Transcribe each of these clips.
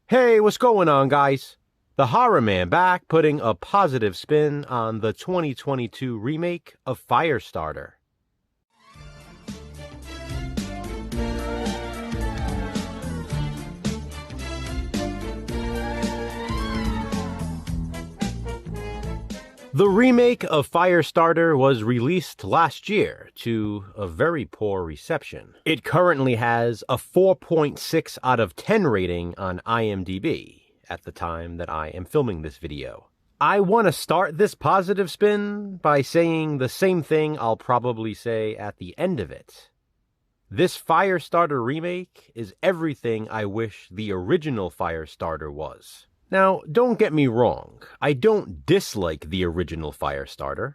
Hey, what's going on, guys? The Horror Man back, putting a positive spin on the 2022 remake of Firestarter. The remake of Firestarter was released last year to a very poor reception. It currently has a 4.6 out of 10 rating on IMDb at the time that I am filming this video. I want to start this positive spin by saying the same thing I'll probably say at the end of it. This Firestarter remake is everything I wish the original Firestarter was. Now, don't get me wrong, I don't dislike the original Firestarter.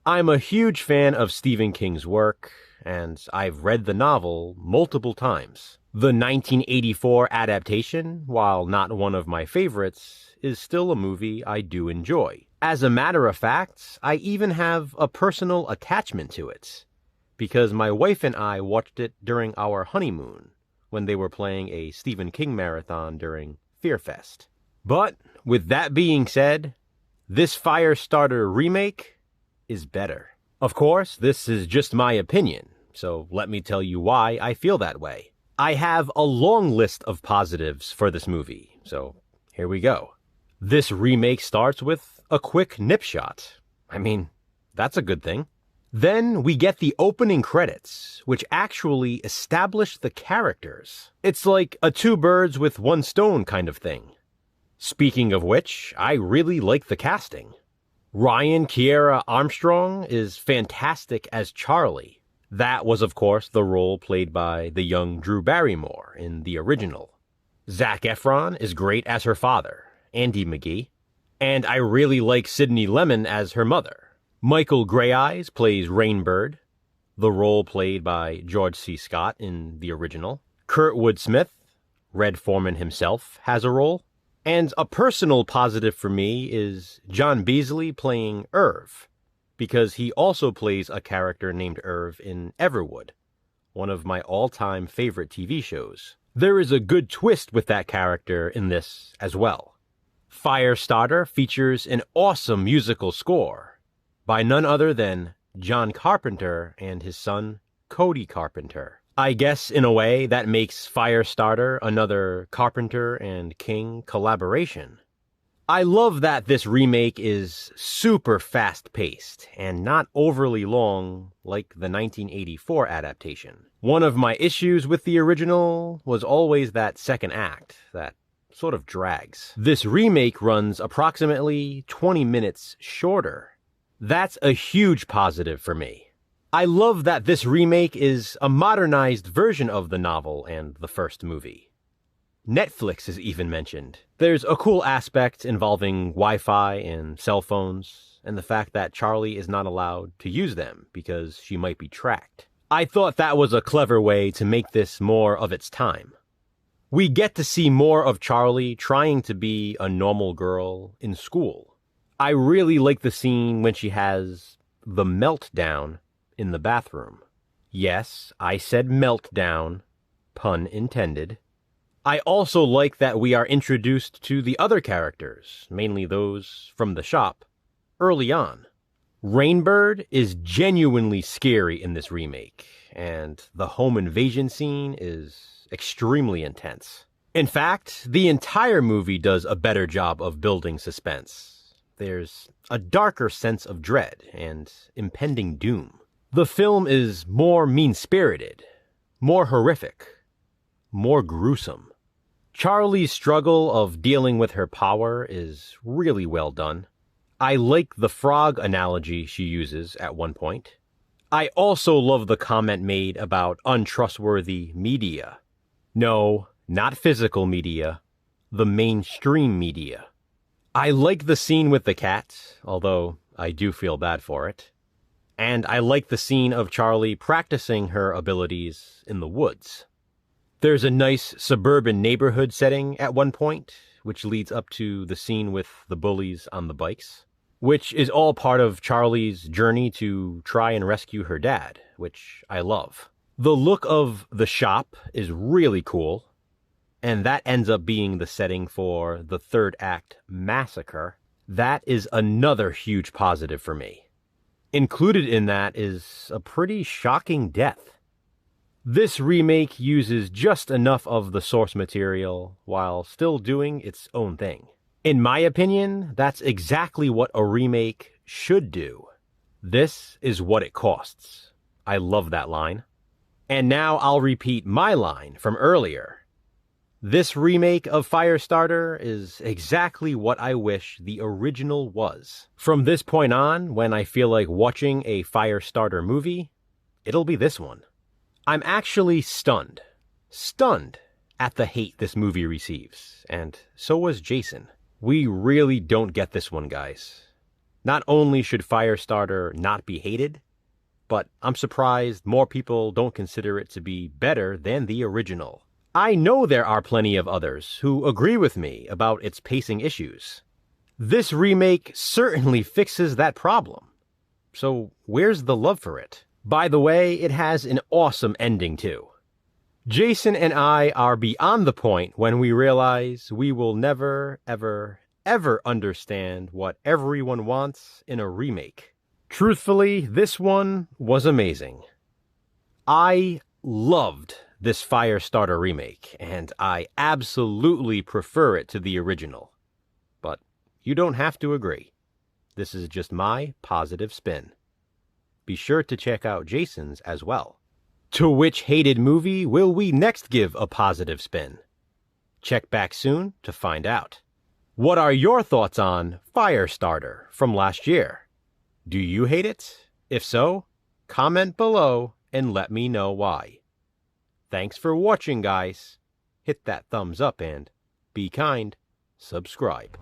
I'm a huge fan of Stephen King's work, and I've read the novel multiple times. The 1984 adaptation, while not one of my favorites, is still a movie I do enjoy. As a matter of fact, I even have a personal attachment to it, because my wife and I watched it during our honeymoon, when they were playing a Stephen King marathon during FearFest. But, with that being said, this Firestarter remake is better. Of course, this is just my opinion, so let me tell you why I feel that way. I have a long list of positives for this movie, so here we go. This remake starts with a quick nip shot. I mean, that's a good thing. Then we get the opening credits, which actually establish the characters. It's like a two birds with one stone kind of thing. Speaking of which, I really like the casting. Ryan Kiera Armstrong is fantastic as Charlie. That was, of course, the role played by the young Drew Barrymore in the original. Zac Efron is great as her father, Andy McGee. And I really like Sydney Lemon as her mother. Michael Greyeyes plays Rainbird, the role played by George C. Scott in the original. Kurtwood Smith, Red Foreman himself, has a role. And a personal positive for me is John Beasley playing Irv, because he also plays a character named Irv in Everwood, one of my all-time favorite TV shows. There is a good twist with that character in this as well. Firestarter features an awesome musical score by none other than John Carpenter and his son, Cody Carpenter. I guess, in a way, that makes Firestarter another Carpenter and King collaboration. I love that this remake is super fast-paced and not overly long like the 1984 adaptation. One of my issues with the original was always that second act that sort of drags. This remake runs approximately 20 minutes shorter. That's a huge positive for me. I love that this remake is a modernized version of the novel and the first movie. Netflix is even mentioned. There's a cool aspect involving Wi-Fi and cell phones, and the fact that Charlie is not allowed to use them because she might be tracked. I thought that was a clever way to make this more of its time. We get to see more of Charlie trying to be a normal girl in school. I really like the scene when she has the meltdown in the bathroom. Yes, I said meltdown, pun intended. I also like that we are introduced to the other characters, mainly those from the shop, early on. Rainbird is genuinely scary in this remake, and the home invasion scene is extremely intense. In fact, the entire movie does a better job of building suspense. There's a darker sense of dread and impending doom. The film is more mean-spirited, more horrific, more gruesome. Charlie's struggle of dealing with her power is really well done. I like the frog analogy she uses at one point. I also love the comment made about untrustworthy media. No, not physical media, the mainstream media. I like the scene with the cat, although I do feel bad for it. And I like the scene of Charlie practicing her abilities in the woods. There's a nice suburban neighborhood setting at one point, which leads up to the scene with the bullies on the bikes, which is all part of Charlie's journey to try and rescue her dad, which I love. The look of the shop is really cool. and that ends up being the setting for the third act massacre, that is another huge positive for me. Included in that is a pretty shocking death. This remake uses just enough of the source material while still doing its own thing. In my opinion, that's exactly what a remake should do. This is what it costs. I love that line. And now I'll repeat my line from earlier. This remake of Firestarter is exactly what I wish the original was. From this point on, when I feel like watching a Firestarter movie, it'll be this one. I'm actually stunned at the hate this movie receives, and so was Jason. We really don't get this one, guys. Not only should Firestarter not be hated, but I'm surprised more people don't consider it to be better than the original. I know there are plenty of others who agree with me about its pacing issues. This remake certainly fixes that problem. So where's the love for it? By the way, it has an awesome ending too. Jason and I are beyond the point when we realize we will never, ever, ever understand what everyone wants in a remake. Truthfully, this one was amazing. I loved this Firestarter remake, and I absolutely prefer it to the original. But you don't have to agree. This is just my positive spin. Be sure to check out Jason's as well. To which hated movie will we next give a positive spin? Check back soon to find out. What are your thoughts on Firestarter from last year? Do you hate it? If so, comment below and let me know why. Thanks for watching, guys. Hit that thumbs up and, be kind, subscribe.